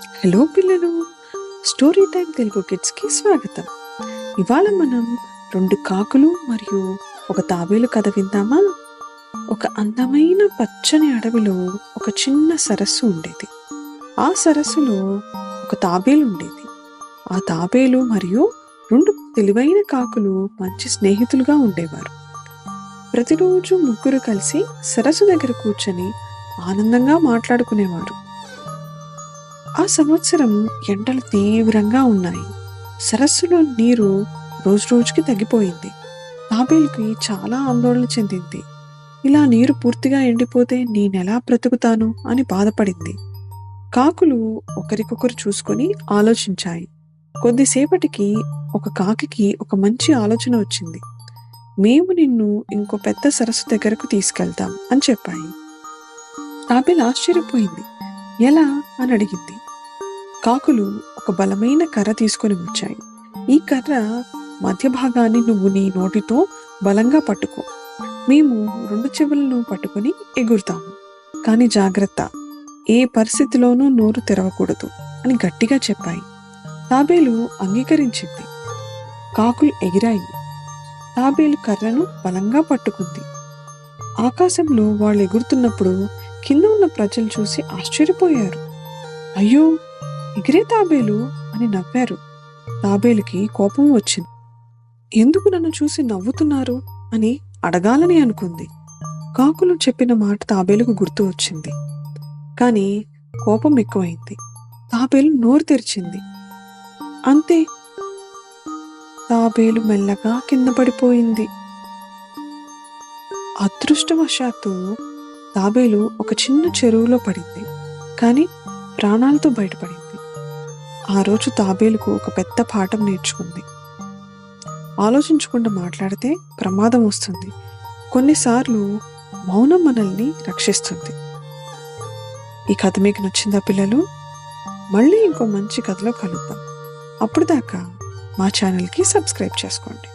Hello పిల్లలు, story time Telugu కిడ్స్కి స్వాగతం. ఇవాళ మనం 2 కాకులు మరియు ఒక తాబేలు కథ విందామా? ఒక అందమైన పచ్చని అడవిలో ఒక చిన్న సరస్సు ఉండేది. ఆ సరస్సులో ఒక తాబేలు ఉండేది. ఆ తాబేలు మరియు 2 తెలివైన కాకులు మంచి స్నేహితులుగా ఉండేవారు. ప్రతిరోజు ముగ్గురు కలిసి సరస్సు దగ్గర కూర్చొని ఆనందంగా మాట్లాడుకునేవారు. ఆ సంవత్సరం ఎండలు తీవ్రంగా ఉన్నాయి. సరస్సులో నీరు రోజురోజుకి తగ్గిపోయింది. తాబేలుకి చాలా ఆందోళన చెందింది. ఇలా నీరు పూర్తిగా ఎండిపోతే నేనెలా బ్రతుకుతాను అని బాధపడింది. కాకులు ఒకరికొకరు చూసుకొని ఆలోచించాయి. కొద్దిసేపటికి ఒక కాకికి ఒక మంచి ఆలోచన వచ్చింది. మేము నిన్ను ఇంకో పెద్ద సరస్సు దగ్గరకు తీసుకెళ్తాం అని చెప్పాయి. తాబేలు ఆశ్చర్యపోయింది. ఎలా అని అడిగింది. కాకులు ఒక బలమైన కర్ర తీసుకొని వచ్చాయి. ఈ కర్ర మధ్య భాగాన్ని నువ్వు నీ నోటితో బలంగా పట్టుకో. మేము 2 చెవులను పట్టుకొని ఎగురుతాము. కానీ జాగ్రత్త, ఏ పరిస్థితిలోనూ నోరు తెరవకూడదు అని గట్టిగా చెప్పాయి. తాబేలు అంగీకరించింది. కాకులు ఎగిరాయి. తాబేలు కర్రను బలంగా పట్టుకుంది. ఆకాశంలో వాళ్ళు ఎగురుతున్నప్పుడు కింద ఉన్న ప్రజలు చూసి ఆశ్చర్యపోయారు. అయ్యో, ఎగిరే తాబేలు అని నవ్వారు. తాబేలుకి కోపం వచ్చింది. ఎందుకు నన్ను చూసి నవ్వుతున్నారు అని అడగాలని అనుకుంది. కాకులు చెప్పిన మాట తాబేలుకు గుర్తు వచ్చింది. కానీ కోపం ఎక్కువైంది. తాబేలు నోరు తెరిచింది. అంతే, తాబేలు మెల్లగా కింద పడిపోయింది. అదృష్టవశాత్తు తాబేలు ఒక చిన్న చెరువులో పడింది. కానీ ప్రాణాలతో బయటపడింది. ఆ రోజు తాబేలుకు ఒక పెద్ద పాఠం నేర్చుకుంది. ఆలోచించకుండా మాట్లాడితే ప్రమాదం వస్తుంది. కొన్నిసార్లు మౌనం మనల్ని రక్షిస్తుంది. ఈ కథ మీకు నచ్చిందా పిల్లలు? మళ్ళీ ఇంకో మంచి కథలో కలుద్దాం. అప్పుడు దాకా మా ఛానల్కి సబ్స్క్రైబ్ చేసుకోండి.